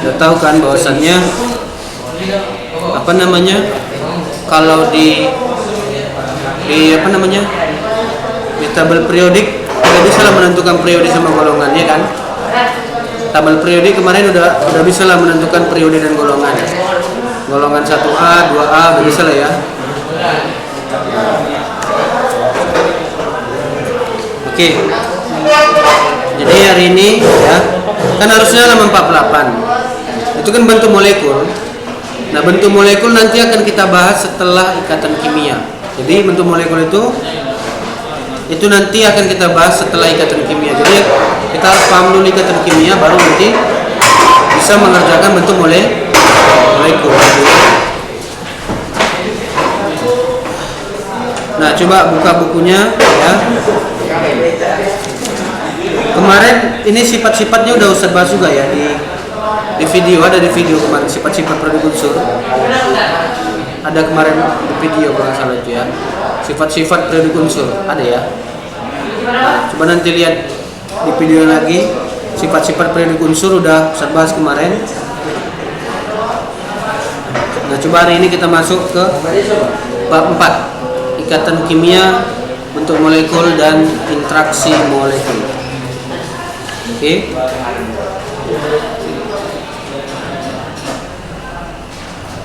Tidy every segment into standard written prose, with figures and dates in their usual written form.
Sudah tahu kan bahwasannya apa namanya, kalau di apa namanya, di tabel periodik tidak bisa lah menentukan periode sama golongannya kan. Tabel periodik kemarin udah bisa lah menentukan periode dan golongan. Golongan 1A, 2A udah bisa lah ya. Oke. Jadi hari ini ya, kan harusnya halaman 48. Itu kan bentuk molekul. Nah, bentuk molekul nanti akan kita bahas setelah ikatan kimia. Jadi bentuk molekul itu nanti akan kita bahas setelah ikatan kimia. Jadi kita harus paham dulu ikatan kimia, baru nanti bisa mengerjakan bentuk molekul. Nah, coba buka bukunya ya. Kemarin ini sifat-sifatnya udah Ustaz bahas juga ya di video, ada di video kemarin sifat-sifat produk unsur. Ada kemarin di video kalau nggak salah itu ya. Sifat-sifat produk unsur ada ya. Nah, coba nanti lihat di video lagi sifat-sifat produk unsur udah Ustaz bahas kemarin. Nah, coba hari ini kita masuk ke bab 4, ikatan kimia, bentuk molekul dan interaksi molekul. Oke.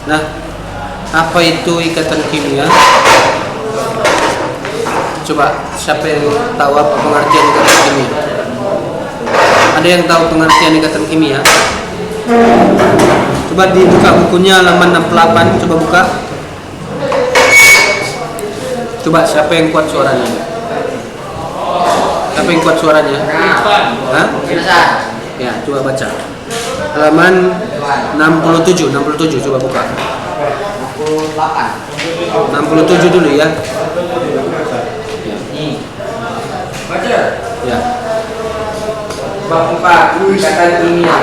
Nah, apa itu ikatan kimia? Coba siapa yang tahu apa pengertian ikatan kimia? Ada yang tahu pengertian ikatan kimia? Coba dibuka bukunya halaman 68, coba buka. Coba siapa yang kuat suaranya? Siapa yang kuat suaranya? Hah? Ya, coba baca. Halaman 67 coba buka. 67 dulu ya. Baca. Ya. Bab 4, ikatan kimia,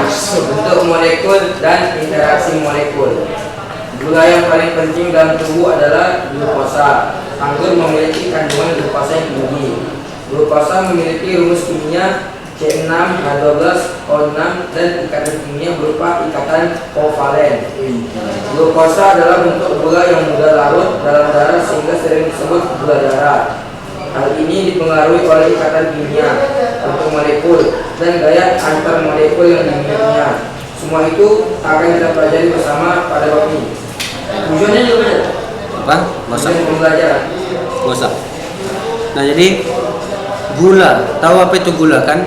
bentuk molekul dan interaksi molekul. Gula yang paling penting dalam tubuh adalah glukosa. Anggur memiliki kandungan glukosa yang tinggi. Glukosa memiliki rumus kimia C6H12O6 dan ikatan kimia berupa ikatan kovalen. Glukosa adalah bentuk gula yang mudah larut dalam darah sehingga sering disebut gula darah. Hal ini dipengaruhi oleh ikatan kimia, bentuk molekul, dan gaya antar molekul yang dimilikinya. Semua itu akan kita pelajari bersama pada bab ini. Tujuannya juga beda. Apa? Masak Pembelajaran. Masak. Nah, jadi gula, tahu apa itu gula kan?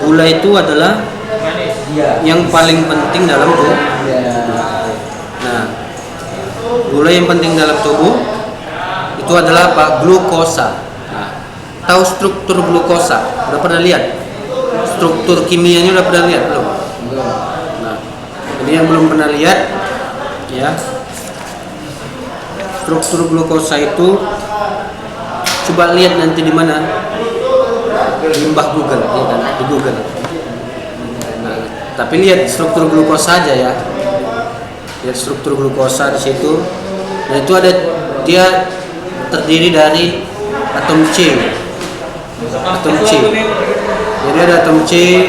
Gula itu adalah yang paling penting dalam tubuh. Nah, gula yang penting dalam tubuh itu adalah apa? Glukosa. Nah, tahu struktur glukosa? Udah pernah lihat? Struktur kimianya udah pernah lihat belum? Nah, jadi yang belum pernah lihat ya, struktur glukosa itu coba lihat nanti di mana, di mbah Google ya kan, di Google. Nah, tapi lihat struktur glukosa aja ya, lihat struktur glukosa di situ. Nah, itu ada, dia terdiri dari atom C, jadi ada atom C,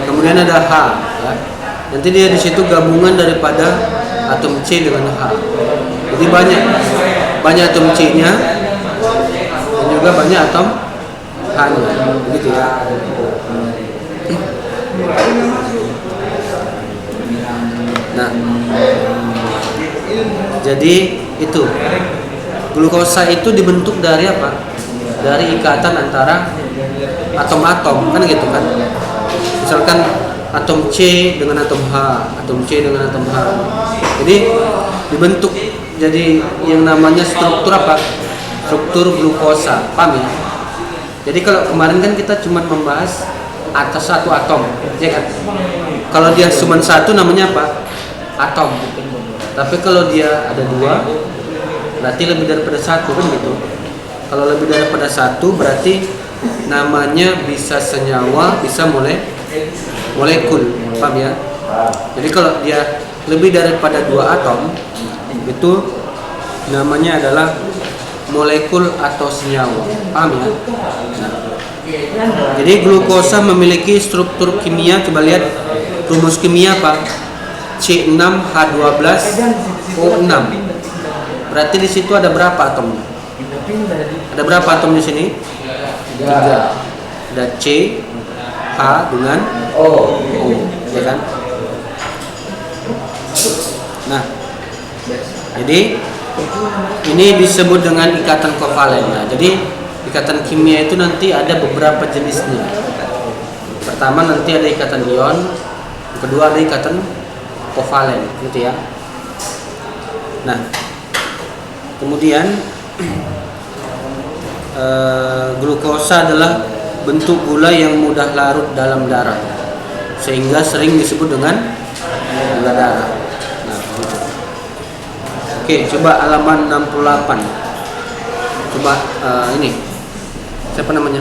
kemudian ada H ya. Nanti dia di situ gabungan daripada atom C dengan H. Jadi banyak atom C-nya dan juga banyak atom H-nya, begitu ya. Nah, jadi itu glukosa itu dibentuk dari apa? Dari ikatan antara atom-atom kan gitu kan. Misalkan atom C dengan atom H, atom C dengan atom H. Jadi dibentuk jadi yang namanya struktur apa? Struktur glukosa, paham ya? Jadi kalau kemarin kan kita cuma membahas atas satu atom, ya kan? Kalau dia cuma satu namanya apa? Atom. Tapi kalau dia ada dua, berarti lebih daripada satu kan gitu. Kalau lebih daripada satu berarti namanya bisa senyawa, bisa molekul, paham ya? Jadi kalau dia lebih daripada dua atom, itu namanya adalah molekul atau senyawa, paham ya? Nah, Jadi glukosa memiliki struktur kimia, coba lihat rumus kimia apa? C6H12O6. Berarti di situ ada berapa atomnya? Ada berapa atom di sini? 3. Ada C, H dengan O, ya kan? Nah, jadi ini disebut dengan ikatan kovalen. Nah, jadi ikatan kimia itu nanti ada beberapa jenisnya. Pertama nanti ada ikatan ion, kedua ada ikatan kovalen, gitu ya. Nah, kemudian glukosa adalah bentuk gula yang mudah larut dalam darah, sehingga sering disebut dengan gula darah. Nah, gitu. Oke, coba halaman 68. Coba ini siapa namanya?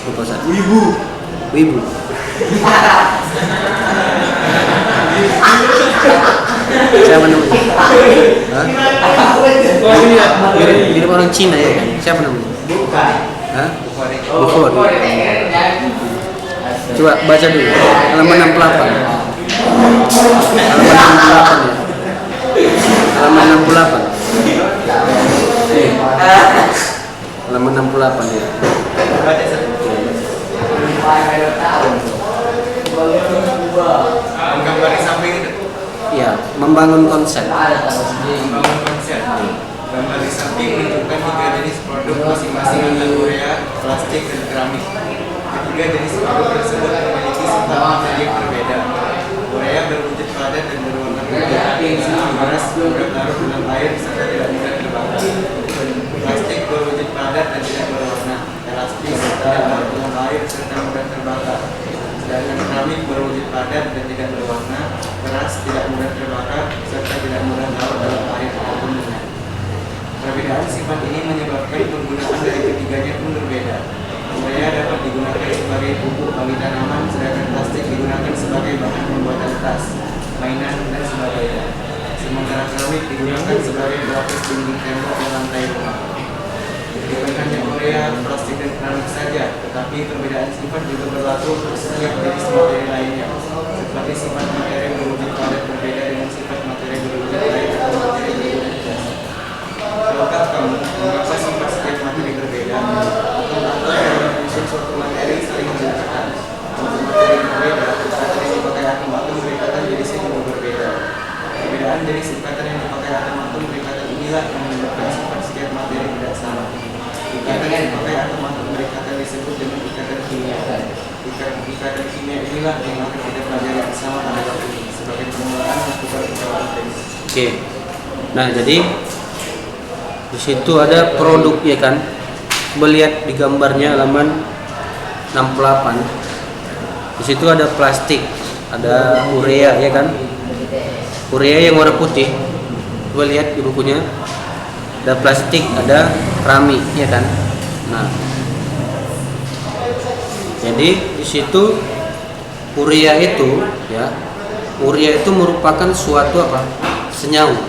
Glukosa. Wibu. Siapa namanya? Hah? Mirip orang Cina ya kan? Siapa namanya? Hah? Bukhari. Coba baca dulu. Halaman 68. Halaman 68 ya. Halaman 68 ya. Gambar di samping itu. Iya, membangun konsep. Membangun konsep. Gambar di samping menunjukkan 3 jenis produk masing-masing antara urea, plastik, dan keramik. Ketiga jenis produk tersebut memiliki sifat materi yang berbeda. Urea berwujud padat dan berwarna putih, beras mudah larut dalam air serta tidak mudah terbakar. Plastik berwujud padat dan tidak berwarna, elastis, tidak larut dalam air serta mudah terbakar. Sedangkan keramik berwujud padat dan tidak berwarna, keras, tidak mudah terbakar, serta tidak mudah larut dalam air maupun minyak. Perbedaan sifat ini menyebabkan penggunaan dari ketiganya pun berbeda. Urea dapat digunakan sebagai pupuk bagi tanaman, sedangkan plastik digunakan sebagai bahan pembuatan tas, mainan, dan sebagainya. Sementara keramik digunakan sebagai pelapis dinding tembok dan lantai rumah. Bukan hanya urea, plastik, dan keramik saja, tetapi perbedaan sifat juga berlaku untuk setiap jenis materi lainnya, seperti sifat materi berwujud padat berbeda dengan sifat materi berwujud air atau materi berwujud gas. Tahukah kamu mengapa sifat setiap materi berbeda? Atau dalam menyusun suatu materi saling berdekatan. Untuk materi berbeda, materi yang dipakai atom-atom berikatan jenisnya juga berbeda. Perbedaan jenis ikatan yang dipakai atom-atom berikatan inilah yang menyebabkan sifat setiap materi tidak sama. Ikatan yang dipakai atom-atom berikatan disebut dengan ikatan kimia. Ikatan kimia inilah yang akan kita pelajari bersama pada waktu ini sebagai pengelolaan melakukan perawatan teknis. Oke. Nah, jadi di situ ada produk ya kan? Melihat di gambarnya halaman 68. Di situ ada plastik, ada urea ya kan? Urea yang warna putih. Coba lihat di bukunya. Ada plastik, ada keramik ya kan? Nah. Jadi di situ urea itu ya. Urea itu merupakan suatu apa? Senyawa.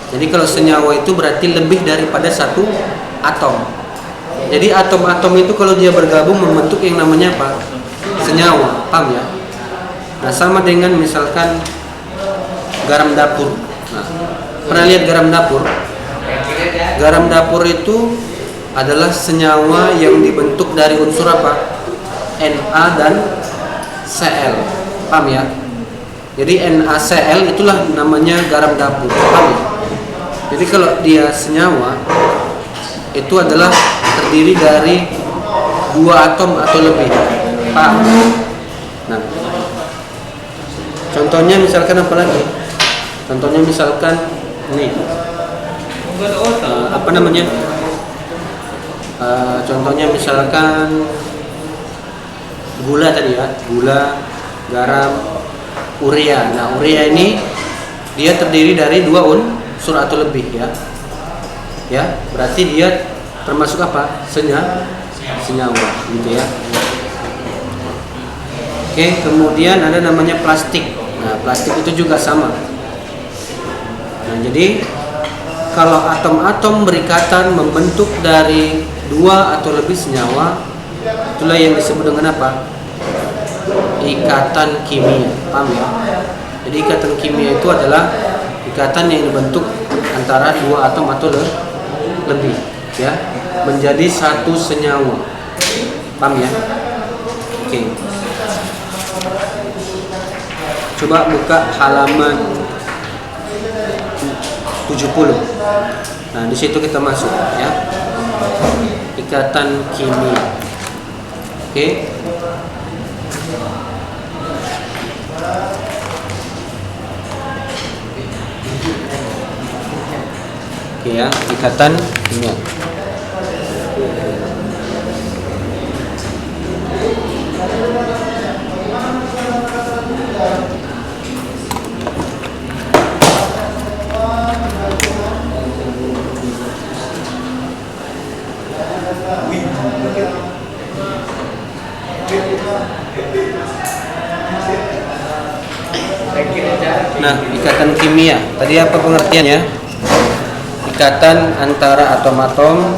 Jadi kalau senyawa itu berarti lebih daripada satu atom. Jadi atom-atom itu kalau dia bergabung membentuk yang namanya apa? Senyawa, paham ya? Nah, sama dengan misalkan garam dapur. Nah, pernah lihat garam dapur? Garam dapur itu adalah senyawa yang dibentuk dari unsur apa? Na dan Cl, paham ya? Jadi NaCl itulah namanya garam dapur, paham ya? Jadi kalau dia senyawa itu adalah terdiri dari 2 atom atau lebih, paham? Nah, contohnya misalkan apa lagi? Contohnya misalkan ini, apa namanya? Contohnya misalkan gula tadi ya, gula, garam, urea. Nah, urea ini dia terdiri dari 2 unsur atau lebih ya. Ya, berarti dia termasuk apa? Senyawa gitu ya. Oke, kemudian ada namanya plastik. Nah, plastik itu juga sama. Nah, jadi kalau atom-atom berikatan membentuk dari 2 atau lebih senyawa, Itulah yang disebut dengan apa? Ikatan kimia. Paham ya? Jadi ikatan kimia itu adalah ikatan yang dibentuk antara dua atom atau lebih, ya, menjadi satu senyawa. Paham ya? Oke. Coba buka halaman 70. Nah, di situ kita masuk, ya. Ikatan kimia. Oke. Oke ya, ikatan kimia. Nah, ikatan kimia. Tadi apa pengertiannya? Ikatan antara atom-atom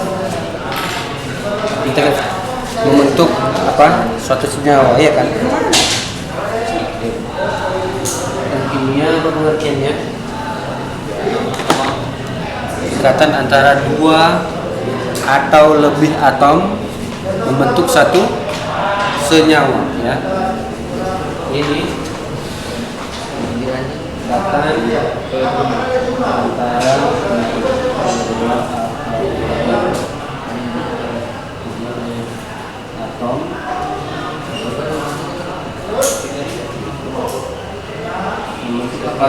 membentuk apa? Suatu senyawa, ya kan? Ikatan kimia apa pengertiannya? Ikatan antara dua atau lebih atom membentuk satu senyawa, ya. Ini ikatan antara atom membentuk apa?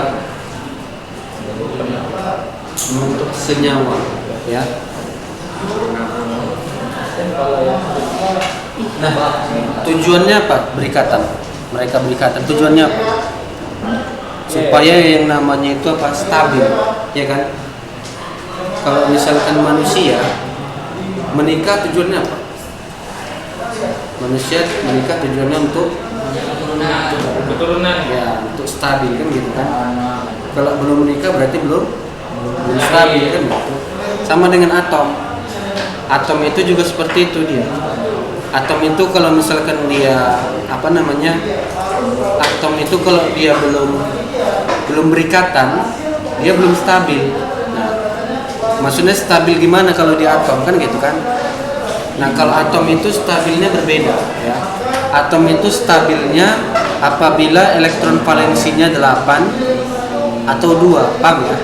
Membentuk senyawa, ya. Nah, tujuannya apa? Berikatan. Mereka berikatan. Tujuannya apa? Supaya yang namanya itu apa? Stabil, ya kan? Kalau misalkan manusia menikah tujuannya apa? Manusia menikah tujuannya untuk keturunan. ya, untuk stabil kan gitu kan. Kalau belum menikah berarti belum stabil kan gitu. Sama dengan atom. Atom itu juga seperti itu dia. Atom itu kalau misalkan dia apa namanya? Atom itu kalau dia belum berikatan, dia belum stabil. Nah, maksudnya stabil gimana kalau di atom kan gitu kan? Nah, kalau atom itu stabilnya berbeda, ya. Atom itu stabilnya apabila elektron valensinya 8 atau 2, paham ya?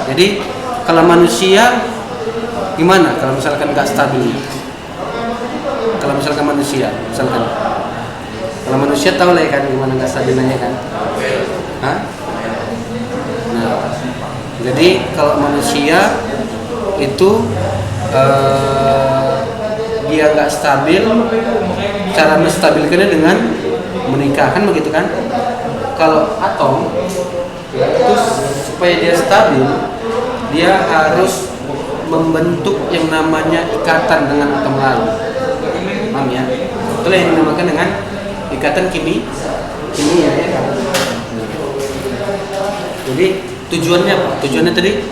Jadi kalau manusia gimana kalau misalkan nggak stabil? Kalau misalkan manusia, kalau manusia tahu lah ya kan gimana nggak stabilnya kan? Hah? Nah, jadi kalau manusia itu dia nggak stabil, cara menstabilkannya dengan menikah kan begitu kan? Kalau atom itu supaya dia stabil, dia harus membentuk yang namanya ikatan dengan atom lain. Paham ya? Itulah yang dinamakan dengan ikatan kimia, ya kan? Jadi tujuannya apa? Tujuannya tadi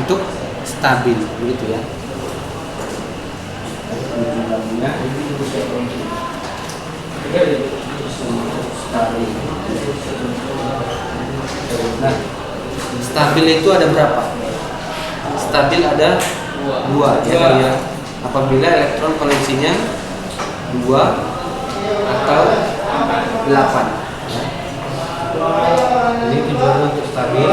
untuk stabil, begitu ya. Nah, stabil itu ada berapa? Stabil ada dua, ya. Apabila elektron valensinya 2 atau 8. Ini tujuannya untuk stabil.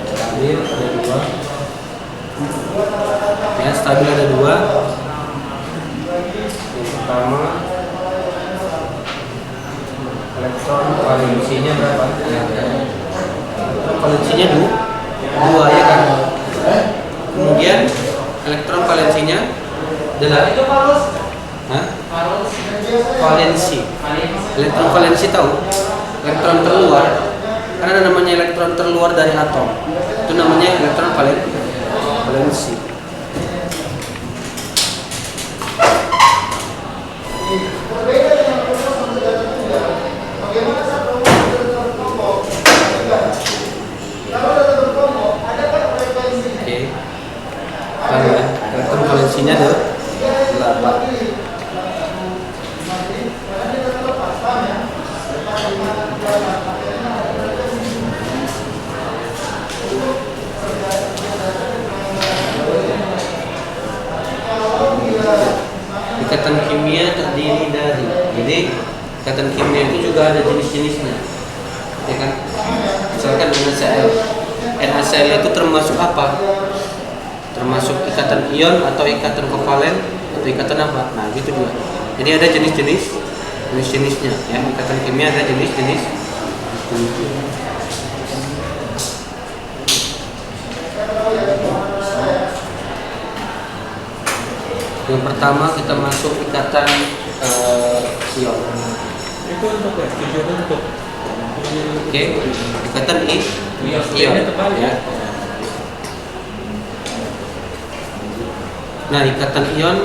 Stabil ada 2. Ya, stabil ada 2. Yang pertama, elektron valensinya berapa? Elektron valensinya 2, ya kan? Kemudian elektron valensinya adalah valensi. Elektron valensi tahu? Elektron terluar. Karena ada namanya elektron terluar dari atom. Itu namanya elektron valensi. Elektron ikatan kimia terdiri dari. Jadi ikatan kimia itu juga ada jenis-jenisnya, ya kan? Misalkan NaCl. NaCl itu termasuk apa? Termasuk ikatan ion atau ikatan kovalen atau ikatan apa? Nah, gitu juga. Jadi ada jenis-jenisnya, ya. Ikatan kimia ada jenis-jenis. Yang pertama kita masuk ikatan ion. Itu untuk ya, tujuannya untuk Oke, ikatan ion, ya. Nah, ikatan ion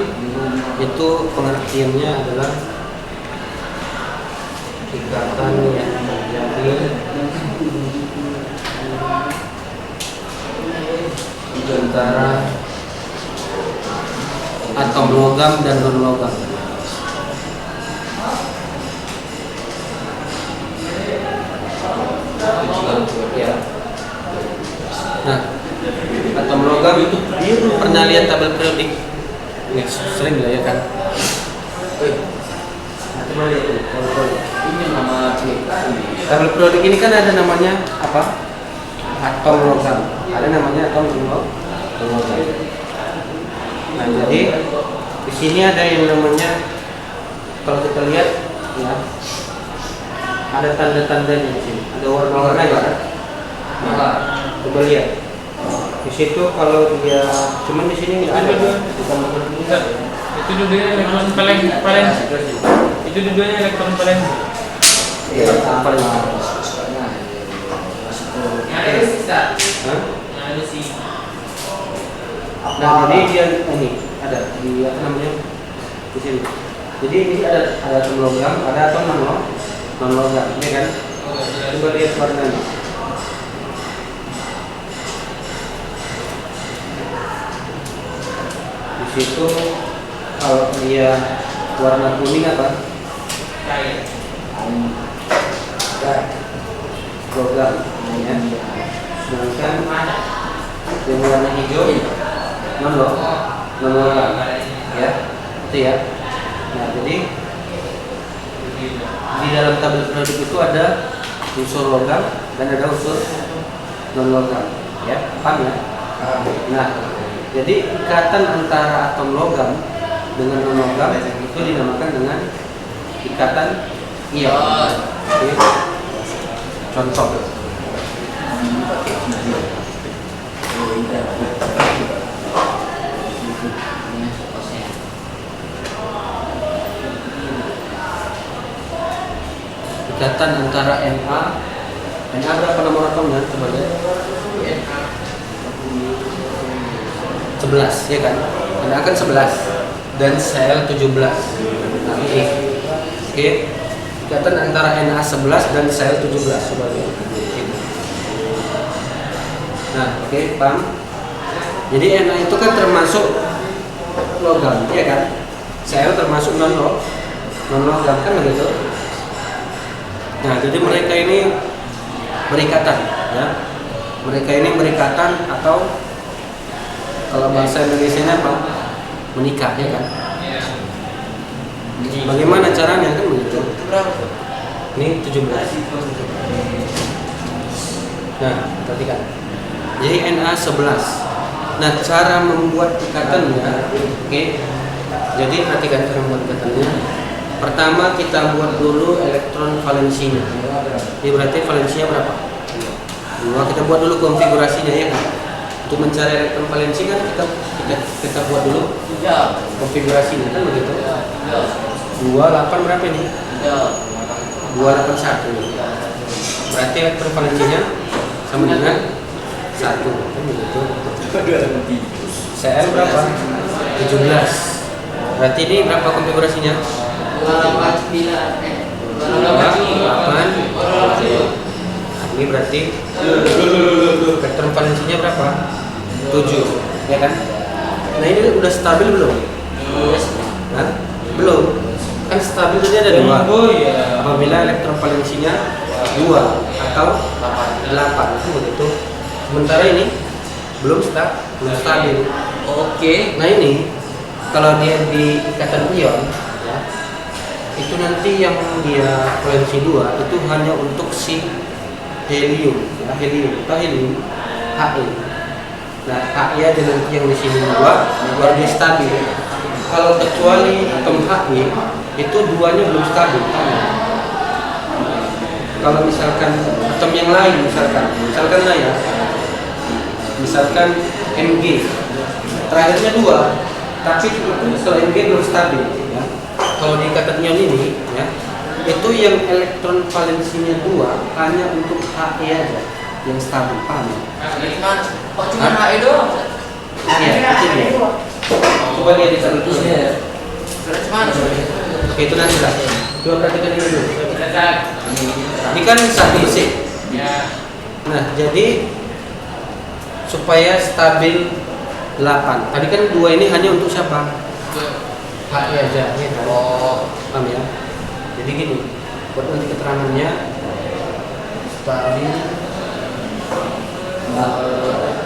itu pengertiannya adalah ikatan yang terjadi antara atom logam dan non logam. Ya. Nah, atom logam itu pernah lihat tabel periodik? Ya, sering lah ya kan. Ini nama Tabel periodik ini kan ada namanya apa? Atom logam. Ada namanya atom logam. Nah, jadi di sini ada yang namanya, kalau kita lihat ya, ada tanda-tandanya di sini. Ada warna-warna ya kan? Nah, coba lihat. Di situ kalau dia cuman di sini nggak ada. Enggak. Itu dulunya elektron valensi. Itu dulunya elektron valensi. Iya, apa yang Hah? Ada sih. Nah, jadi dia ini ada di apa namanya di sini. Jadi ini ada atom logam, ada atom non logam, ya kan? Coba lihat warnanya. Di situ kalau dia warna kuning apa? Logam, ya. Sedangkan yang warna hijau non logam, ya, itu ya. Nah, jadi di dalam tabel periodik itu ada unsur logam dan ada unsur non logam, ya, paham ya? Nah, jadi ikatan antara atom logam dengan non logam itu dinamakan dengan ikatan ion. Oke. Contoh. Ikatan antara Na berapa nomor atomnya? Coba lihat. 11, ya kan? Na kan 11 dan Cl 17. Nah, ini. Oke. Ikatan antara Na 11 dan Cl 17. Coba lihat. Nah, oke, paham? Jadi Na itu kan termasuk logam, ya kan? Cl termasuk non logam, kan begitu? Nah, jadi mereka ini berikatan, ya. Mereka ini berikatan atau kalau bahasa Indonesia apa? Menikah, ya kan? Bagaimana caranya kan begitu? Ini 17. Nah, perhatikan. Jadi Na 11. Nah, cara membuat ikatannya, oke. Jadi perhatikan cara membuat ikatannya. Pertama kita buat dulu elektron valensinya. Ini berarti valensinya berapa? 2. Kita buat dulu konfigurasinya, ya kan? Untuk mencari elektron valensi kan kita buat dulu konfigurasinya, kan begitu? 28 berapa ini? 281. Berarti elektron valensinya sama dengan 1, kan begitu? Cl berapa? 17. Berarti ini berapa konfigurasinya? 8. Ini berarti vektron valensinya berapa? 7, ya kan? Nah, ini udah stabil belum? Hah? Belum. Kan stabil tadi ada 2. Oh iya. Apabila elektron valensinya 2 atau 8, itu begitu. Sementara ini belum stabil. Oke. Nah, ini kalau dia di ikatan ion ya, itu nanti yang dia valensi 2 itu hanya untuk si helium ya, helium He. Nah, He aja nanti yang di sini 2 baru dia stabil. Kalau kecuali atom He itu 2-nya belum stabil. Kalau misalkan atom yang lain misalkan lah ya, misalkan Mg terakhirnya 2 tapi itu kalau Mg belum stabil ya. Kalau di ikatan ion ini ya, itu yang elektron valensinya 2 hanya untuk He aja yang stabil, paham ya? Kok cuma HE doang? Iya, itu dia. Coba dia di satu tuh ya. Oke, itu nanti lah. Coba perhatikan ini dulu. Ini kan stabil sih. Nah, jadi supaya stabil 8. Tadi kan 2 ini hanya untuk siapa? He aja. Ya, kan? Paham ya? Jadi gini, buat nanti keterangannya stabil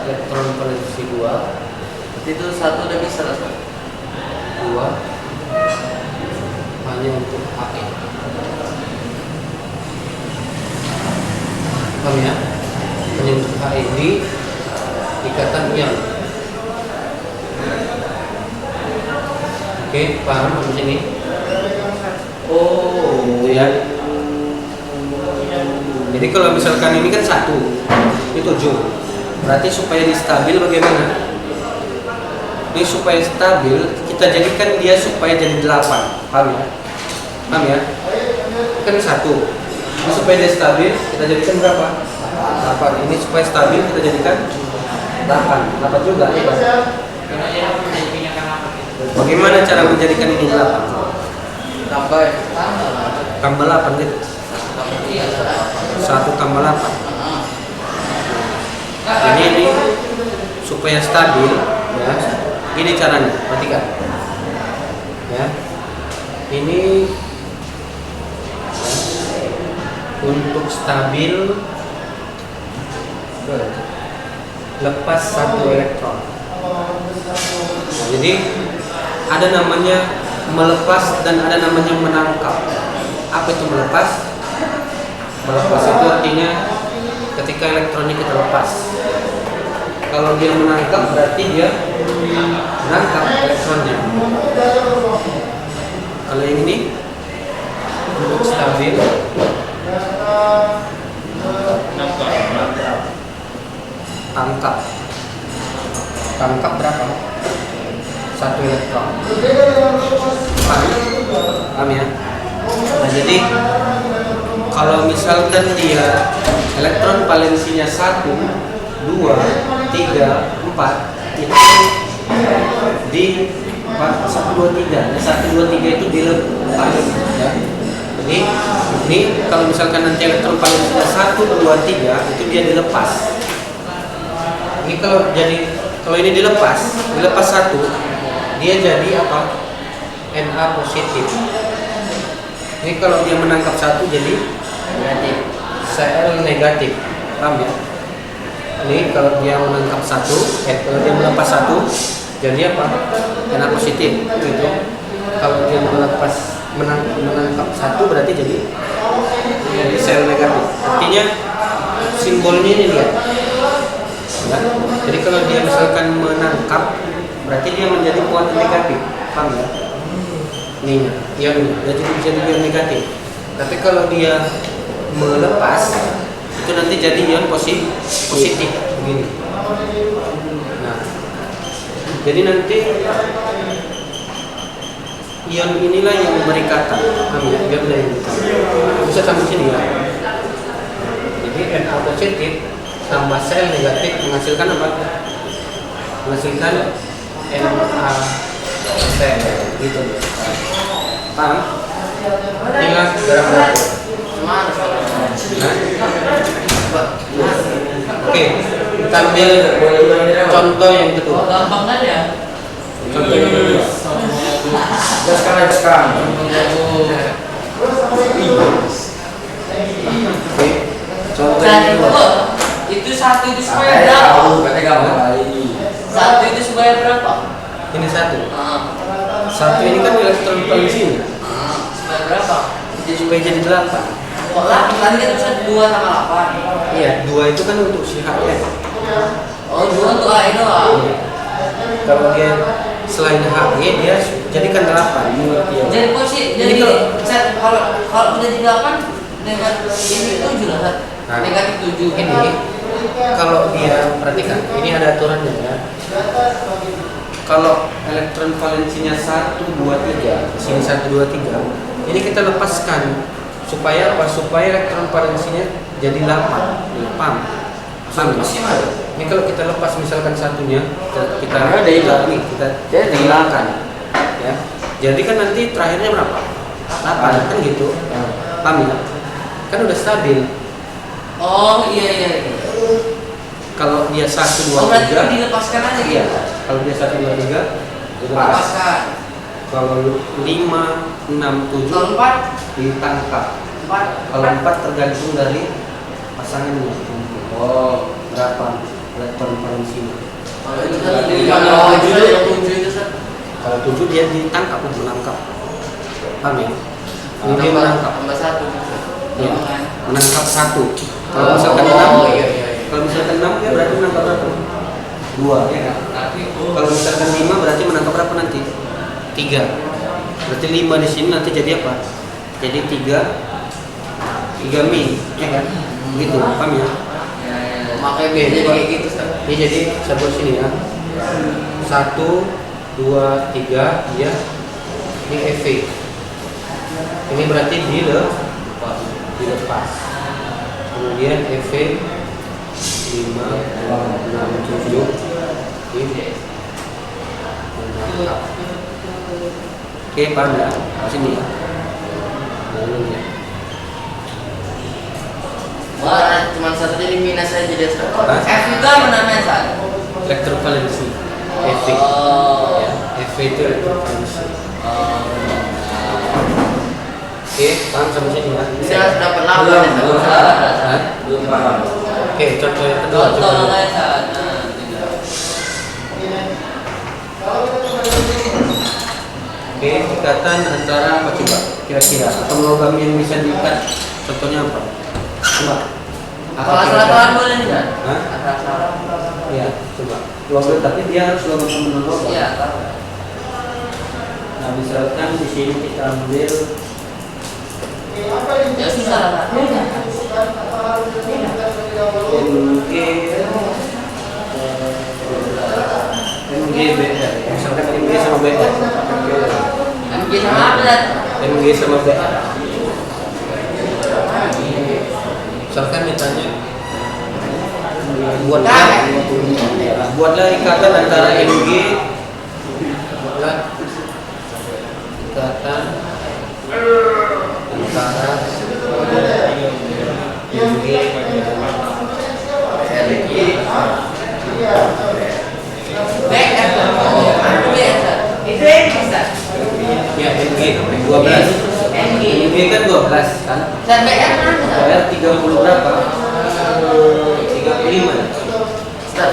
elektron valensi 2 Itu satu udah bisa lah. 2 hanya untuk He. Paham ya? Hanya untuk He di ikatan ion. Oke, paham sampai sini? Oh ya. Jadi kalau misalkan ini kan 1, ini 7. Berarti supaya distabil bagaimana? Ini supaya stabil kita jadikan dia supaya jadi 8. Paham ya? Paham ya? Kan 1. Ini supaya dia stabil kita jadikan berapa? 8. Ini supaya stabil kita jadikan 8. 8 juga ya, Pak? Bagaimana cara menjadikan ini 8? Tambah 8 gitu. 1 tambah 8. Ini supaya stabil ya. Ini caranya, perhatikan. Ya. Ini ya, untuk stabil lepas 1 elektron. Nah, jadi ada namanya melepas dan ada namanya menangkap. Apa itu melepas? Melepas itu artinya ketika elektronnya kita lepas. Kalau dia menangkap berarti dia menangkap elektronnya. Kalau yang ini untuk stabil tangkap berapa? 1 elektron. Paham ya? Nah, jadi kalau misalkan dia elektron valensinya 1, 2, 3, 4 itu di 1, 2, 3. Nah, 1, 2, 3 itu dilepas ya. Jadi ini kalau misalkan nanti elektron valensinya 1, 2, 3 itu dia dilepas. Ini kalau ini dilepas 1 dia jadi apa? Na positif. Ini kalau dia menangkap 1 jadi negatif. Cl negatif. Paham ya? Ini kalau dia menangkap 1, kalau dia melepas 1 jadi apa? Na positif gitu. Kalau dia menangkap 1 berarti jadi sel negatif. Artinya simbolnya ini lihat. Ya. Jadi kalau dia misalkan menangkap berarti dia menjadi muatan negatif. Paham ya? Ini ion jadi ion negatif. Tapi kalau dia melepas itu nanti jadi ion positif begini. Nah, jadi nanti ion inilah yang berikatan. Paham ya? Ion yang berikatan. Bisa sampai sini ya. Jadi Na positif tambah sel negatif menghasilkan apa? Menghasilkan Na sel gitu. Paham? Ingat gerak. Oke, kita ambil contoh yang kedua. Gampang kan ya? Contoh yang kedua. Sekarang. Oke, contoh yang kedua. Itu 1 itu supaya berapa? 1 itu supaya berapa? Ini 1. Satu ini kan elektron valensinya. Supaya berapa? Supaya jadi 8. Kok 8? Tadi kan bisa 2 sama 8. Iya, 2 itu kan untuk si HE. Oh, 2 untuk AE doang. Kalau dia selain HE dia jadikan 8. Jadi posisi Jadi jadi Sat, kalau udah jadi 8 dengan ini 7 lah, Sat. Nah. Negatif 7 Ini kalau dia perhatikan, ini ada aturannya ya. Kalau elektron valensinya 1, 2, 3, sini 1, 2, 3, ini kita lepaskan supaya apa? Supaya elektron valensinya jadi 8. Paham? Paham ya? Ini kalau kita lepas misalkan satunya, kita hilangkan, ya. Jadi kan nanti terakhirnya berapa? 8 kan gitu. Paham ya? Kan udah stabil. Oh, iya. Kalau dia 1, 2, Oh, berarti 3, dilepaskan aja iya. gitu. Kalau dia 1, 2, 3, Lepaskan. kalau 5, 6, 7 Kalau 4, ditangkap. 4. Kalau 4 tergantung dari pasangannya. Oh, berapa elektron valensinya? Kalau itu kan kalau 7 itu Sat. Kalau 7 dia ditangkap, menangkap. Paham ya? Ini dia menangkap. Tambah 1. Iya. Menangkap 1. Kalau misalkan 6, iya. kalau misalkan 6 dia berarti menangkap berapa? 2, ya kan? Kalau misalkan 5 berarti menangkap berapa nanti? 3. Berarti 5 di sini nanti jadi apa? Jadi 3 min, ya kan? Begitu, paham ya? Makanya biasa jadi kayak gitu, Sat. Ini jadi saya buat sini ya. 1, 2, 3, dia ini EV. Ini berarti dilepas. Kemudian EV 5, 6, 7 ini. Oke, paham ya? Sini ya. Ya. Wah, cuma satu jadi minus aja dia, Sat. Hah? F itu apa namanya, Sat? Elektrovalensi. EV. Oh. Ya, EV itu elektrovalensi. Oke, paham sampai sini ya? Bisa dapat 8 ya, Sat? Hah? Belum paham. Oke, contoh yang kedua. Contoh coba. makanya, Sat. Oke, ikatan antara apa coba? Kira-kira atau logam yang bisa diikat? Contohnya apa? Coba. Kalau asal-asalan boleh nih, Sat? Hah? Asal-asalan. Iya, coba. Logam tapi dia harus logam sama logam. Iya, tahu. Nah, misalkan di sini kita ambil Ya susah lah, Sat. MG misalkan MG sama BR. MG sama apa, Sat? MG sama BR. Misalkan ditanya buatlah ikatan antara MG, buatlah ikatan antara MG BR. Itu MG, Sat. ya MG 12. MG kan 12 kan? Sat, BR mana, Sat? BR 30 berapa? 35. Sat.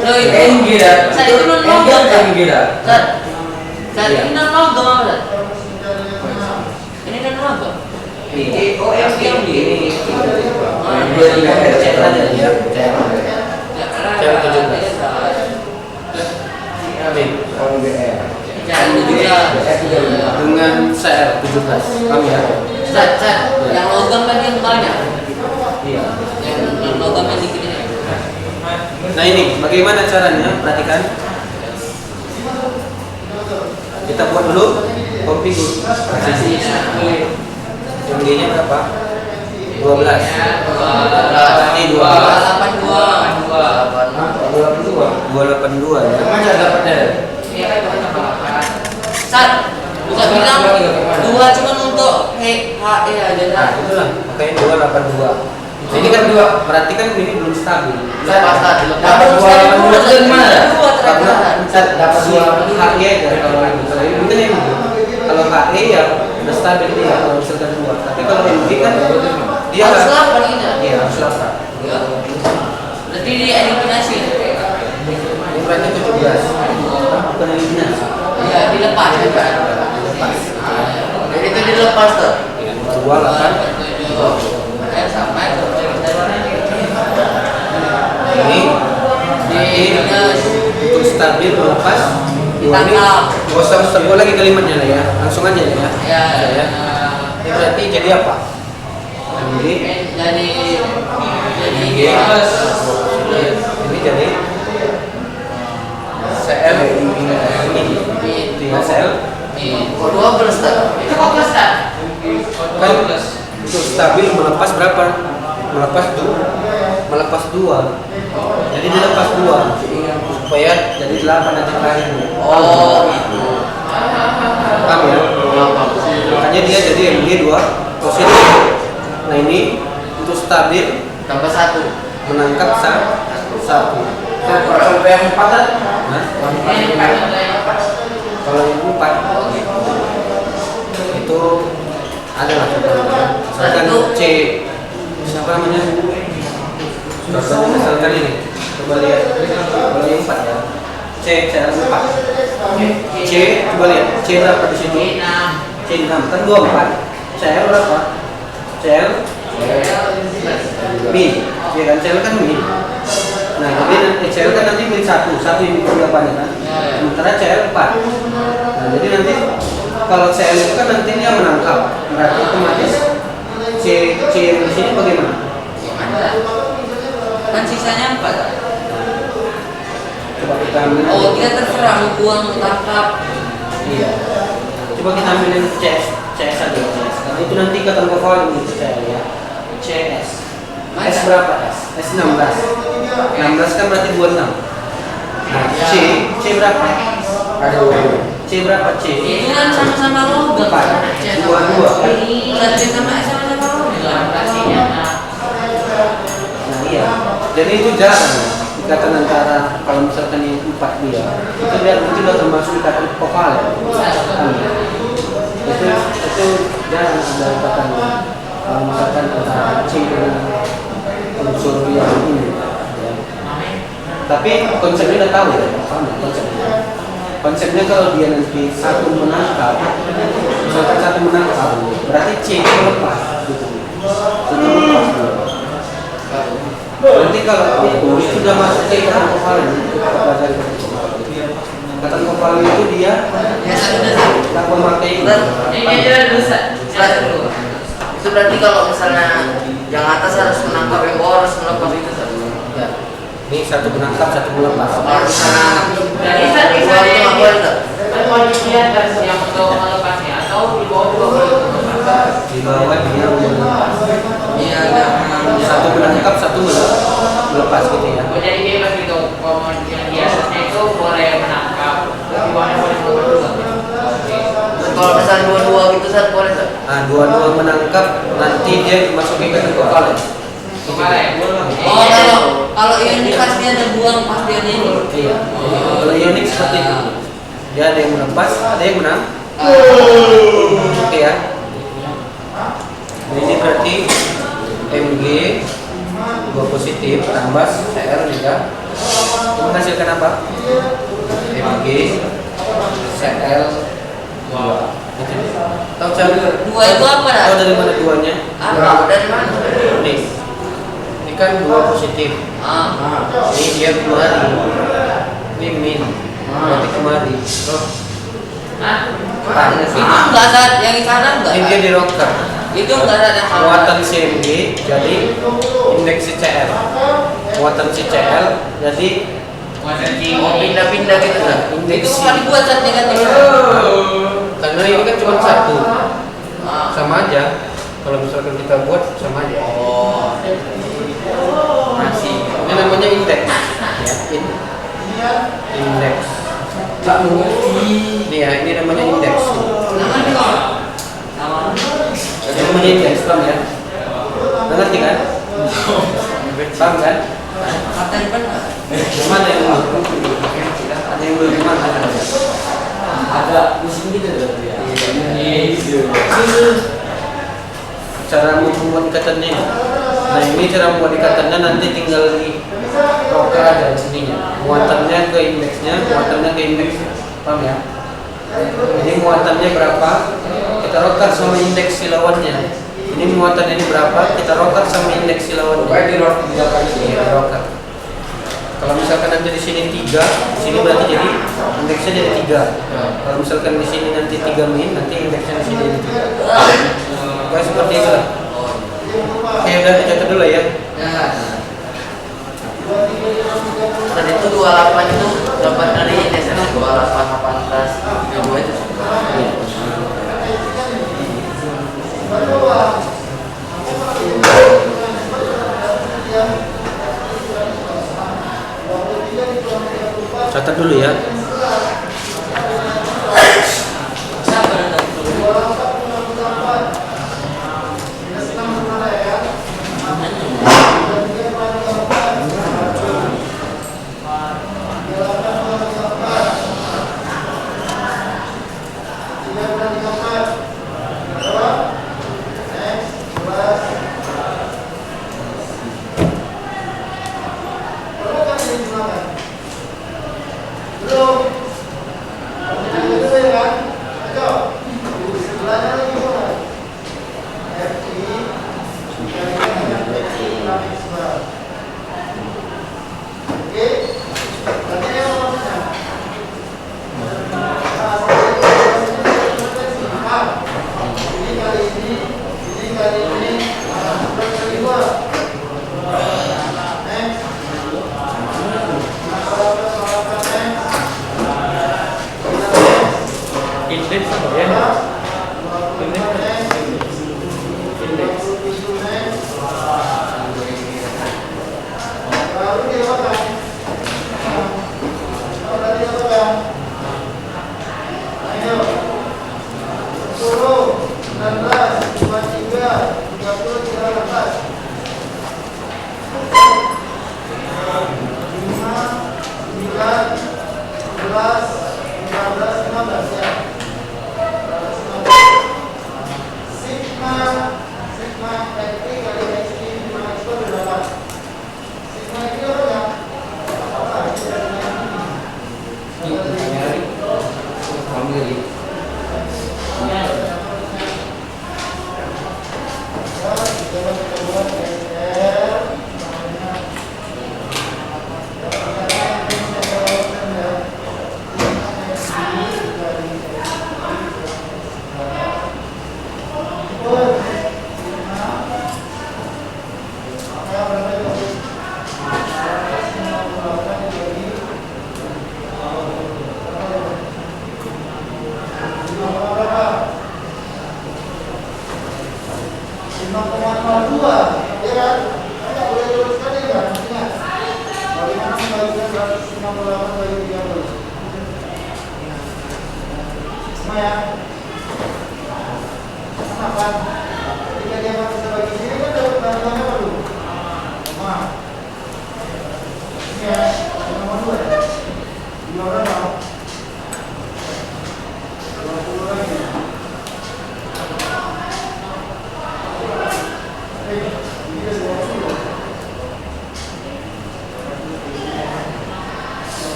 Loh, itu MG dah. Sat, itu non logam, Sat. Sat. Sat, ini non logam apa, Sat? Ini non logam. MG ini dengan CR 17. Paham ya? Sat, yang logam kan yang banyak. Iya. Yang logam yang dikit ini. Nah ini bagaimana caranya? Perhatikan. Kita buat dulu konfigurasi. MG-nya berapa? 12. Ini 12. 282 ya. Mana dapatnya? Sat, bisa bilang 2 cuma untuk HE aja, Nah, Sat. itulah makanya 282. Nah, ini kan berarti kan ini belum stabil. Dapat 2 dari mana? 2 Karena terakhir. dapat 2 HE dari kalau ini. Kalau ini kan yang kalau HE ya udah stabil dia kalau misalkan 2. Tapi kalau MG kan dia Harus 8 ini. Iya, harus 8. Ya. Berarti di eliminasi. Ini berarti 17. Bukan eliminasi. Ya, dilepas. Jadi itu dilepas tuh. Dua lah kan. Sampai Ini untuk stabil melepas. Wah, ini nggak usah sebut lagi kalimatnya lah ya, langsung aja ya. ya. Ini berarti jadi apa? Ini Jadi ini jadi CL ini tinggal CL. dua plus tak? Itu kok plus tak? Kan untuk stabil melepas berapa? Melepas dua. Jadi dilepas dua supaya jadi 8 nanti terakhirnya. Oh gitu. Paham ya? Makanya dia jadi MG 2 positif. Nah ini untuk stabil Tambah 1. menangkap satu. Sampai yang 4 kan? Nah, kalau yang 4 itu adalah misalkan C, siapa namanya? Misalkan ini, coba lihat kalau yang 4 ya. C 4. C coba lihat C berapa di sini? C 6 kan 24. CL berapa? CL min, ya kan CL kan min. Nah jadi CL kan nanti min 1 yang berapanya kan? Sementara CL 4. Nah jadi nanti kalau CL itu kan nanti dia menangkap, berarti otomatis C yang di sini bagaimana? Kan sisanya 4. Coba kita ambil. Oh, dia terserah mau buang tangkap. Iya. Coba kita ambil yang CS aja CS. Karena itu nanti ikatan kovalent gitu CL ya. CS. S berapa S? S 16. 16 kan berarti 26. Nah, C berapa? Ada C berapa C? Itu kan sama-sama logam. 4. 22 kan? Berarti sama sama logam. Nah iya. Jadi itu jarang ya. Ikatan antara kalau misalkan yang 4 dia itu dia sudah termasuk ikatan kovalen. Itu jarang ada ikatan kalau misalkan antara C dengan unsur yang ini. Ya. Tapi konsepnya udah tahu ya, paham ya konsepnya. Konsepnya kalau dia nanti satu menangkap, misalkan satu menangkap, berarti C itu lepas, gitu. Itu lepas dulu. Nanti kalau itu sudah masuk ke ikatan kovalen, ikatan kovalen itu dia tak memakai itu berarti kalau misalnya yang atas harus menangkap yang bawah harus melepas itu satu. Ya. Ini satu menangkap, satu melepas. Kalau misalnya yang untuk melepasnya atau di bawah juga boleh melepas. Di bawah dia melepas. iya ada Satu menangkap, satu melepas gitu ya. Oh, jadi bebas gitu. Yang di atasnya itu boleh menangkap, di bawahnya boleh melepas juga. kalau misalnya dua-dua gitu satu boleh tak? Nah, dua-dua menangkap, nanti dia masukin ke kovalen. Boleh. Oh kalau ini pasti ada buang pasti ada ini. Iya. Kalau ionik seperti itu. Dia ada yang melepas, ada yang menang. Oke ya. Nah, ini berarti Mg 2 positif tambah Cl juga menghasilkan apa? Mg Cl 2. Tahu cara? Dua itu apa dah? Tahu dari mana duanya? Apa? Dari mana? Nih. Ini kan 2 positif. Ini dia kemari. Ini min. Berarti kemari. Itu enggak ada yang di kanan enggak? Ini dia di rocker. Itu enggak ada yang kanan. Muatan CMG jadi indeks CL. Muatan CL jadi Oh pindah-pindah gitu kan? indeks Itu cuma dibuat saat negatif. karena ini kan cuma satu. Sama aja. Kalau misalkan kita buat sama aja. Oh. Masih. Ini namanya indeks. Ya, indeks. Tak mengerti. Nih ya, ini namanya indeks. Namanya kok? Ini namanya indeks, paham ya? Ngerti kan? Paham kan? Kata di mana? Mana yang belum? Ada yang belum mana? Ada musim gitu ya. Cara membuat ikatannya. Nah ini cara membuat ikatannya nanti tinggal di rocker ada di sininya. Muatannya ke indeksnya, muatannya ke indeks. Paham ya? Ini muatannya berapa? Kita rokat sama indeks silawannya. Ini muatan ini berapa? Kita rokat sama indeks silawannya. Pokoknya di rock tiga kali. Iya, rokat. Kalau misalkan nanti di sini 3, di sini berarti jadi indeksnya jadi 3. Kalau misalkan di sini nanti 3 min, nanti indeksnya di sini jadi 3. Kayak seperti itu lah. Oke, udah dicatat dulu ya. Dan itu 28 itu dapat dari indeks 28, 18, 32 itu. Catat dulu ya. Indeks apa ya? Indeks.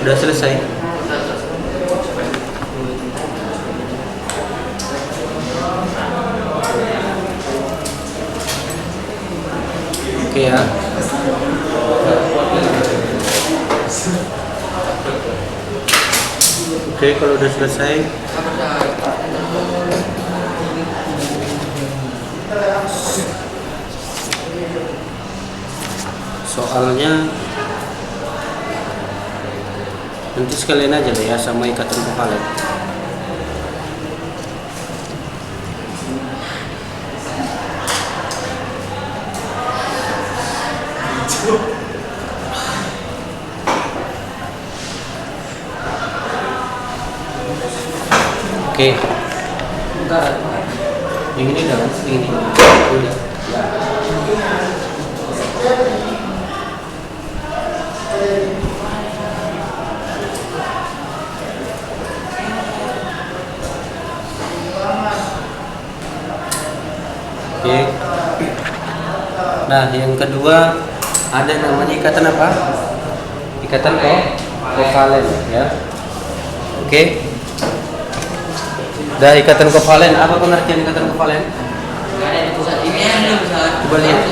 Udah selesai. Oke ya. Oke, kalau udah selesai, soalnya nanti sekalian aja deh ya sama ikatan kepala. Oke. Bentar. Yang ini udah kan? Yang ini. Udah. Oke. Nah, yang kedua ada namanya ikatan apa? Ikatan kovalen ya. Oke. Dah, ikatan kovalen. Apa pengertian ikatan kovalen? Nggak ada di pusat ini yang bisa Coba lihat.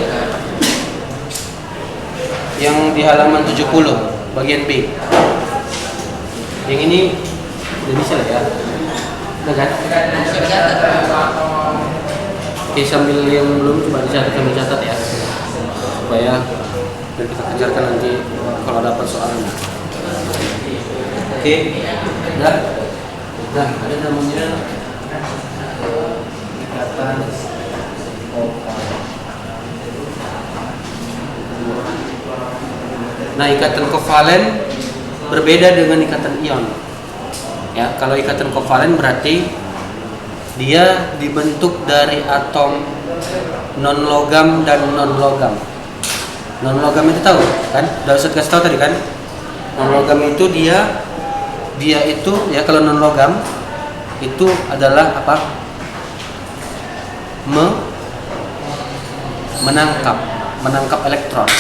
Yang di halaman 70 bagian B. Yang ini udah bisa lah ya. Udah kan? bisa dicatat. Oke, sambil yang belum coba dicatat, sambil catat ya, supaya biar kita kejarkan nanti kalau dapat soalnya. Oke, udah. Nah, ada namanya ikatan kovalen. Nah, ikatan kovalen berbeda dengan ikatan ion. Ya, kalau ikatan kovalen berarti dia dibentuk dari atom non logam dan non logam. Non logam itu tahu kan? Udah usah kasih tahu tadi kan? Non logam itu dia itu ya, kalau non logam itu adalah apa? menangkap elektron.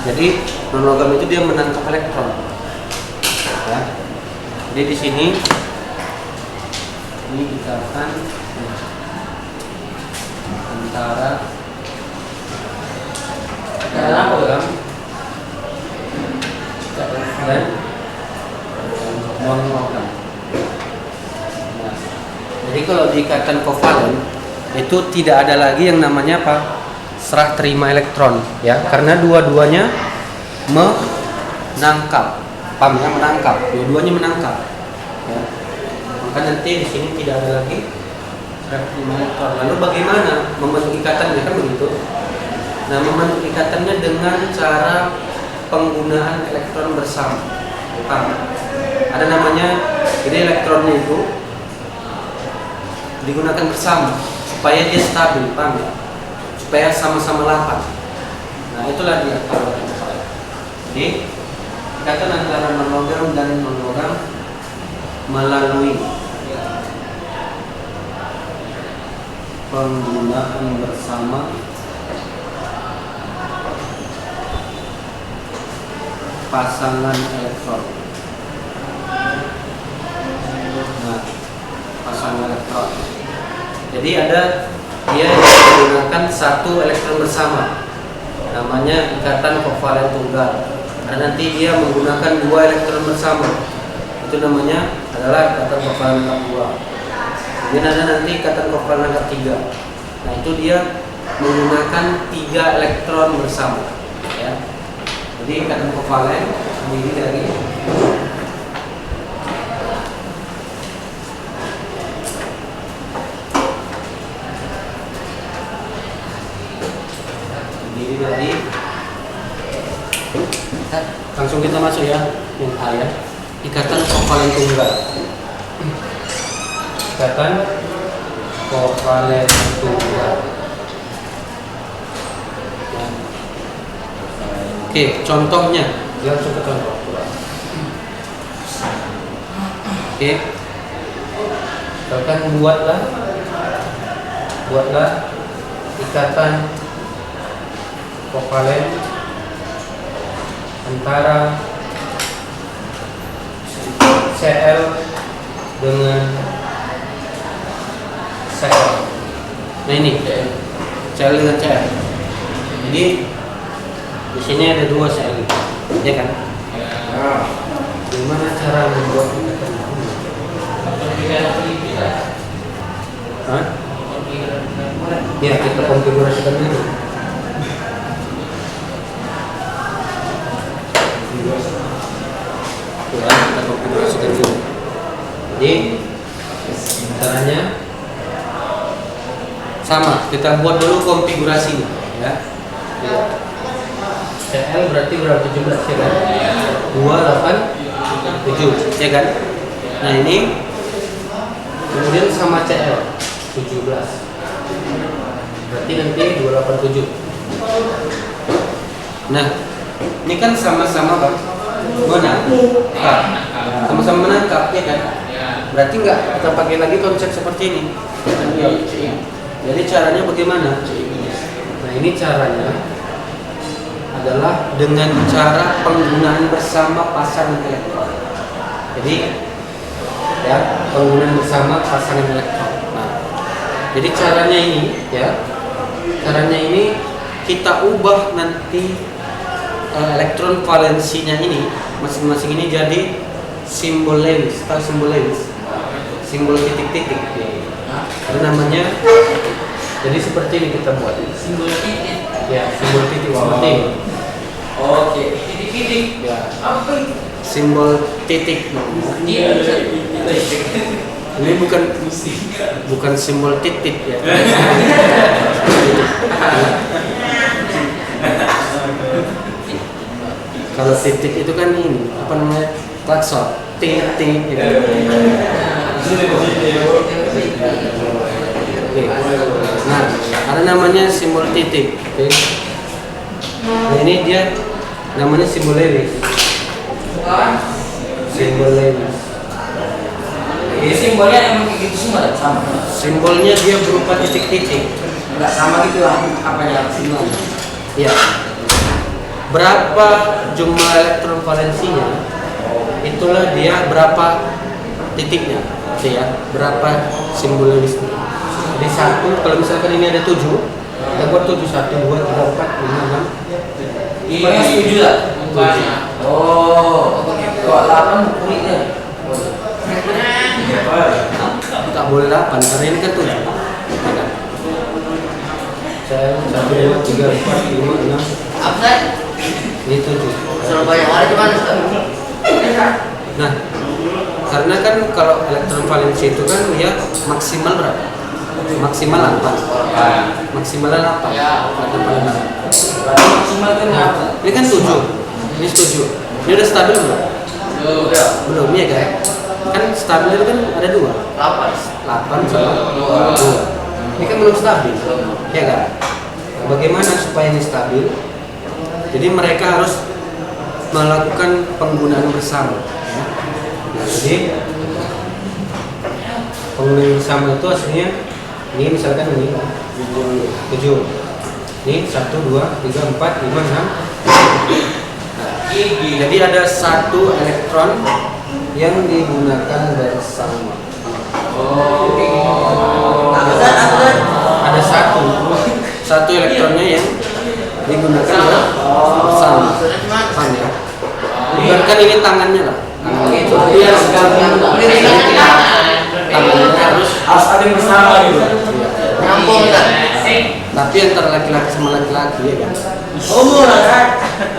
Jadi non logam itu dia menangkap elektron. Ya. Jadi di sini ini ikatan antara non logam dan non logam. Nah, jadi kalau di ikatan kovalen itu tidak ada lagi yang namanya apa? Serah terima elektron ya, karena dua-duanya menangkap. Paham ya? Menangkap. Dua-duanya menangkap. Ya. Maka nanti di sini tidak ada lagi serah terima elektron. Lalu bagaimana membentuk ikatannya, kan begitu? Nah, membentuk ikatannya dengan cara penggunaan elektron bersama. Paham? Ada namanya, jadi elektronnya itu digunakan bersama supaya dia stabil, paham ya? Supaya sama-sama lapang. Nah, itulah dia kalau jadi ikatan antara non logam dan non logam melalui penggunaan bersama pasangan elektron. Nah, pasangan elektron. Jadi ada dia menggunakan satu elektron bersama, namanya ikatan kovalen tunggal. Dan nanti dia menggunakan dua elektron bersama, itu namanya adalah ikatan kovalen angka 2. Kemudian ada nanti ikatan kovalen angka 3. Nah, itu dia menggunakan 3 elektron bersama ya. Jadi ikatan kovalen terdiri dari langsung kita masuk ya yang A ya, ikatan kovalen tunggal. Ikatan kovalen tunggal. Ya. Oke, contohnya langsung ke contoh. Oke, bahkan buatlah ikatan kovalen antara CL dengan CL. Nah ini CL dengan CL. Jadi di sini ada dua CL, ya kan? Gimana cara membuat ikatan? Hah? Ya, kita konfigurasikan dulu. Ya, kita konfigurasikan dulu. Jadi caranya sama, kita buat dulu konfigurasinya, ya. CL berarti berapa? 17 ya kan? 287 ya kan? Nah ini kemudian sama CL 17 berarti nanti 287. Nah ini kan sama-sama Bang menangkap, sama-sama menangkap ya kan? Berarti nggak kita pakai lagi konsep seperti ini. Jadi caranya bagaimana? Nah ini caranya adalah dengan cara penggunaan bersama pasangan elektron. Jadi ya, penggunaan bersama pasangan elektron. Nah, jadi caranya ini ya, caranya ini kita ubah nanti elektron valensinya ini masing-masing ini jadi simbol Lewis. Tahu simbol Lewis? Simbol titik-titik. Itu namanya. Jadi seperti ini kita buat. Simbol titik. Ya, simbol titik seperti ini. Oke. Titik-titik. Ya. Apa itu? Simbol titik. Iya. Ini bukan simbol titik ya. Kalau titik itu kan ini apa namanya, klakson titik gitu. Oke. Nah, ada namanya simbol titik. Oke. Nah ini dia namanya simbol Lewis. Simbol Lewis. Ini simbolnya emang kayak gitu semua, sama. Simbolnya dia berupa titik-titik. Enggak sama gitu apanya simbol. Ya. Berapa jumlah elektron valensinya, itulah dia berapa titiknya. Oke ya, berapa simbol Lewisnya. Jadi satu, kalau misalkan ini ada 7, kita buat 7, 1, 2, 3, 4, 5, 6. Iya, setuju lah. Oh, kalau 8 kulitnya. Tak boleh 8, karena ini kan 7. Saya 1, 2, 3, 4, 5, 6. Apa? Ini 7. Surabaya ada di mana, Ustaz? Nah, karena kan kalau elektron valensi itu kan dia maksimal berapa? Maksimal 8. Maksimal 8. Atau paling banyak. Berarti maksimal kan Nah, ini kan 7. Ini 7. Ini udah stabil belum? Udah. Belum ya kan? Kan stabil itu kan ada 2. 8 sama 2. Ini kan belum stabil. Ya kan? Nah, bagaimana supaya ini stabil? Jadi mereka harus melakukan penggunaan bersama. Ya. Nah, jadi penggunaan bersama itu hasilnya ini misalkan ini 7. Ini 1, 2, 3, 4, 5, 6. Jadi ada 1 elektron yang digunakan bersama. Ada 1 elektronnya yang digunakan bersama. Paham ya? Ibaratkan ini tangannya lah. Tapi yang tangannya harus ada yang bersama gitu. Nyambung kan? tapi antara laki-laki sama laki-laki ya kan. Oh, kan?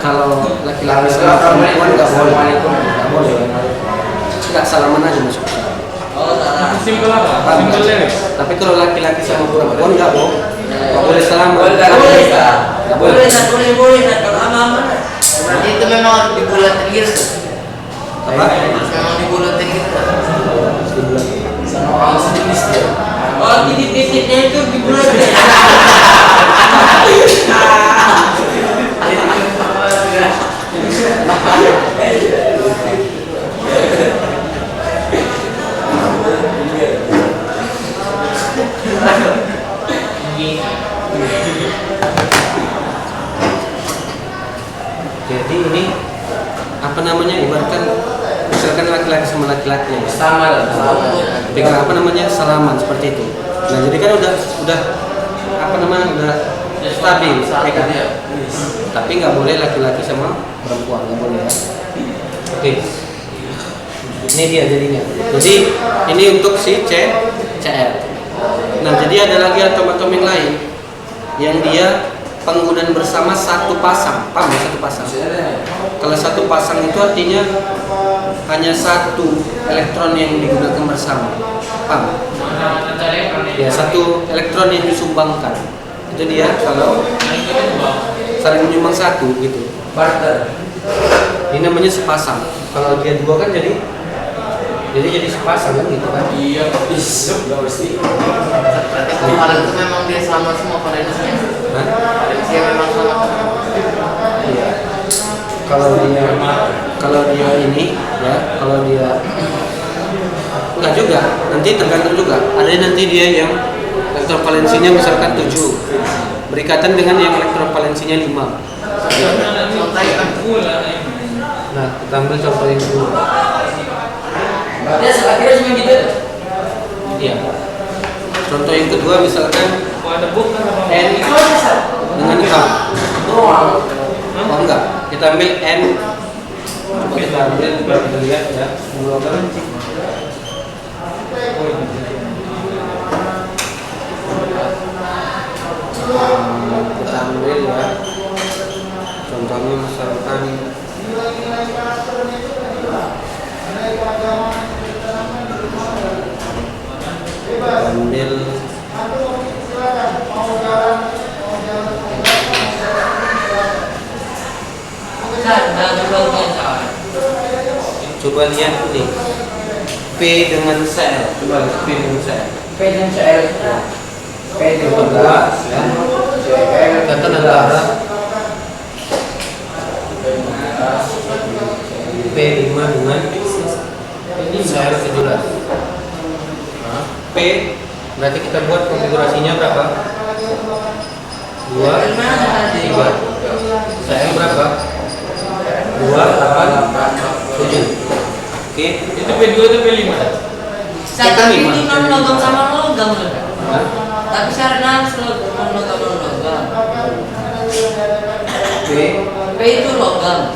Kalau laki-laki sama perempuan nggak boleh, nggak boleh. Nggak salaman aja masuk. Oh, salah. Simbol apa? Paham Simbol nggak? Lewis. Tapi kalau laki-laki sama perempuan nggak boleh, nggak boleh salaman. Boleh, Nggak boleh, Nggak boleh. Boleh, kalau aman. Berarti itu memang harus dibulatin gitu. Apa? Memang dibulatin gitu. Sama orang sejenis dia. Oh, titik-titiknya itu dibulatin. Jadi ini apa namanya, ibaratkan misalkan laki-laki sama laki-laki ya. Sama lah. Dengan apa namanya salaman seperti itu. Nah jadi kan udah apa namanya udah stabil, ya kan? Tapi nggak boleh laki-laki sama perempuan, nggak boleh ya. Oke. Ini dia jadinya. Jadi ini untuk si CR. Nah jadi ada lagi atom-atom yang lain yang dia penggunaan bersama satu pasang, paham ya, satu pasang. Kalau satu pasang itu artinya hanya satu elektron yang digunakan bersama, paham? Ya, satu elektron yang disumbangkan. Itu dia kalau saling menyumbang satu gitu. Barter. Ini namanya sepasang. Kalau dia dua kan jadi sepasang kan gitu kan. Iya. Berarti kemarin itu memang dia sama semua valensnya. Hah? Valensia memang sama. Iya. Kalau dia ini ya, kalau dia enggak juga, nanti tergantung juga. Ada nanti dia yang elektron valensinya misalkan 7 berikatan dengan yang elektron valensinya 5. Nah, kita ambil contoh yang kedua. Dia akhirnya cuma gitu. Iya. Contoh yang kedua misalkan N dengan K. Oh enggak, kita ambil N. Coba kita ambil, kita lihat ya. Kita ambil ya. Contohnya misalkan ambil coba lihat ini P dengan Cl, coba lihat P dengan Cl. P dan CL. P dengan Coba ya. Kata antara P5 dengan Cl 17. P berarti kita buat konfigurasinya berapa? 2, 3. Cl berapa? 2, 8, 7. Oke. Itu P2 itu P5. Syarat itu non logam sama logam loh. Hah? Tapi syaratnya harus non logam. P P itu logam.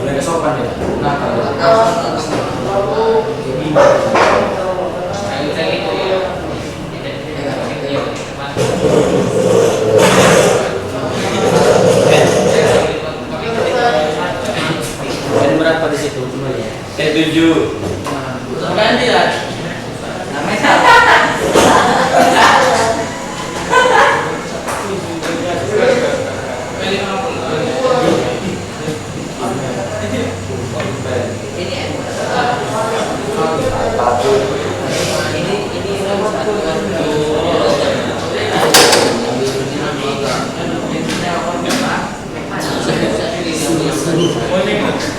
Mereka sopan ya. Nah, N berapa di situ? Coba lihat. T7. Ganti lah. Namanya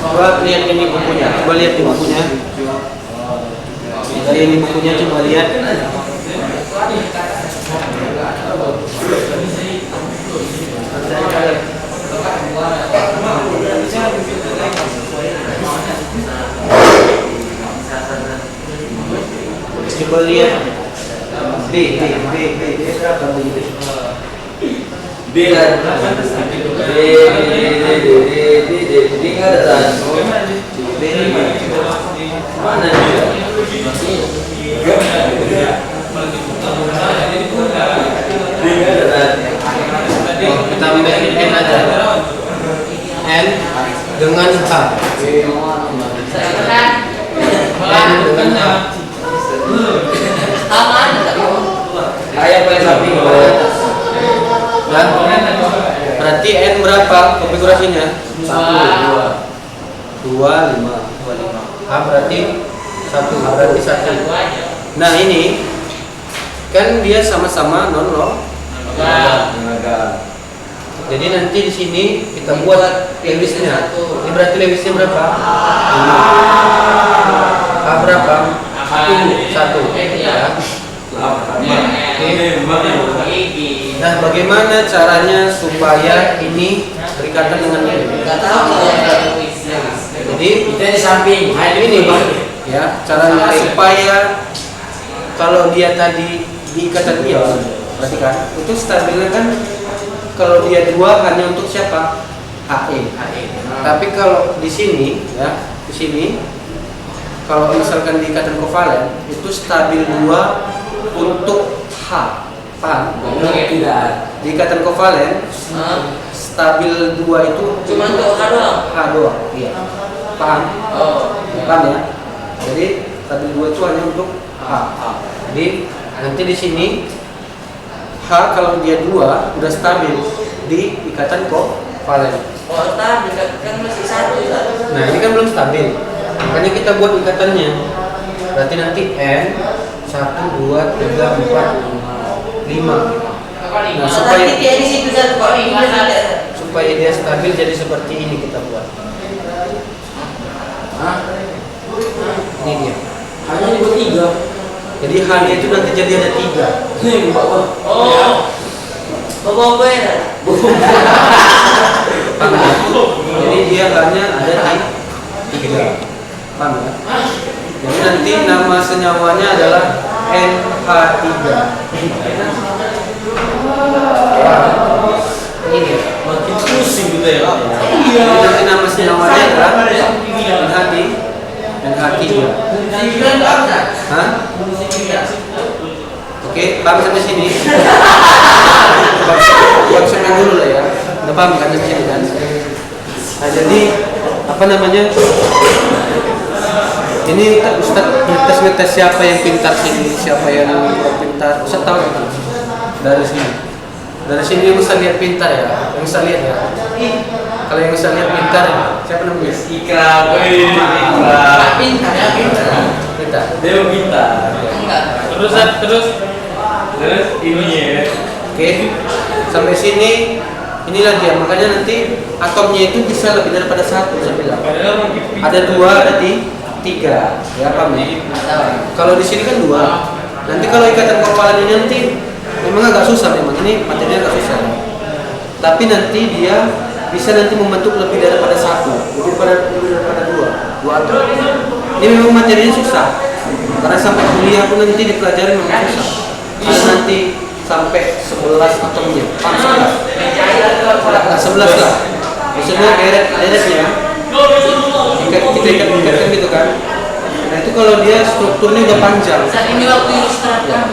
Coba lihat ini bukunya. Coba lihat di bukunya. Ini bukunya, coba lihat. Coba lihat B berapa B? B kan. D nggak ada kan? B mana dia? D nggak ada kan? Oh, kita ambil N aja. N dengan H. N dengan H. sama ada tapi Ayah paling samping. Dan berarti N berapa konfigurasinya? 2, 5. H berarti 1. Berarti 1. Nah ini kan dia sama-sama non logam. Jadi nanti di sini kita buat Lewisnya. Ini berarti Lewisnya berapa? 5. A berapa? 1. Ya. Nah, bagaimana caranya supaya ini berikatan dengan ini? Nggak tahu. Jadi Kita di samping. ini ya caranya supaya kalau dia tadi diikatan ion, berarti kan itu stabilnya kan kalau dia 2 hanya untuk siapa? He. Tapi kalau di sini ya, di sini kalau misalkan di ikatan kovalen itu stabil 2 untuk H. Paham? Tidak. Di ikatan kovalen stabil 2 itu Cuma untuk H doang. H doang. Iya. Paham? Oh. Paham ya? Jadi stabil 2 itu hanya untuk H. Jadi nanti di sini H kalau dia 2 udah stabil di ikatan kovalen. Oh, stabil kan masih 1. Nah, ini kan belum stabil. Makanya kita buat ikatannya. Berarti nanti N 1 2 3 4 5. Nah, supaya dia di situ satu kok ini ada. supaya dia stabil jadi seperti ini kita buat. Ini dia. Hanya dibuat 3. Jadi H-nya itu nanti jadi ada 3. Nih, bawah. Oh. Bawa ya. Paham ya? Jadi dia H-nya ada di 3. Paham ya? Jadi nanti nama senyawanya adalah NH3. Ini dia. Makin pusing gitu ya. Jadi nanti nama senyawanya adalah NH3. Hah? Oke, paham sampai sini? Konsepnya dulu lah ya. Udah paham kan sampai sini kan? Nah, jadi apa namanya? Ini Ustaz ngetes siapa yang pintar sini, siapa yang kurang pintar. Ustaz tahu kan? Dari sini. Dari sini bisa lihat pintar ya. Yang bisa lihat ya. Kalau yang bisa lihat pintar, siapa namanya? Ikram. Pintar ya, pintar. Pintar. Dia pintar. Enggak. Terus Ini ya. Oke. Sampai sini inilah dia. Makanya nanti atomnya itu bisa lebih daripada 1 saya bilang. Ada 2, ada 3. Ya paham ya? Kalau di sini kan 2. Nanti kalau ikatan kovalen ini nanti memang agak susah memang. Ini materinya agak susah. Tapi nanti dia bisa nanti membentuk lebih daripada 1, lebih daripada 2 atom. Ini memang materinya susah. Karena sampai kuliah pun nanti dipelajari memang susah. Ada nanti sampai 11 atomnya. Paham 11? 11 lah. Maksudnya deret-deretnya. Kita ikat-ikatkan gitu kan. Nah itu kalau dia strukturnya udah panjang. Saat ini waktu istirahat. Ya.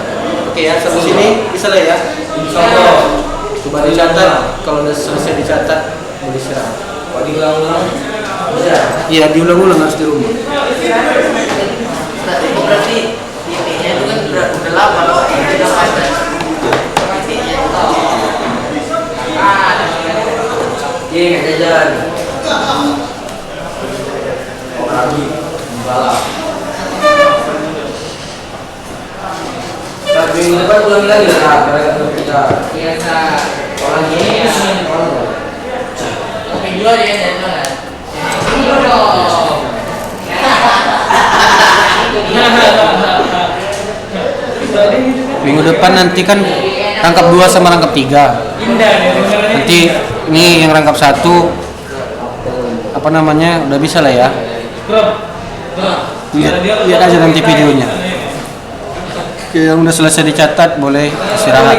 Oke ya, sampai sini bisa lah ya. Insyaallah. Coba dicatat. Kalau udah selesai dicatat, mau istirahat. Kalau diulang-ulang. Iya, diulang-ulang harus di rumah. Berarti intinya itu kan udah lama. Tidak ada. Intinya itu tahu. Iya, nggak jalan. Lagi, balap. Tapi minggu depan ulangi lagi lah, karena kita. Biasa. Orang ini Tapi dua dia jangan. Iya dong. Minggu depan nanti kan rangkap 2 sama rangkap 3. Indah nih dengarnya. Nanti ini yang rangkap 1 apa namanya udah bisa lah ya. Lihat aja nanti videonya. Oke, yang udah selesai dicatat boleh istirahat.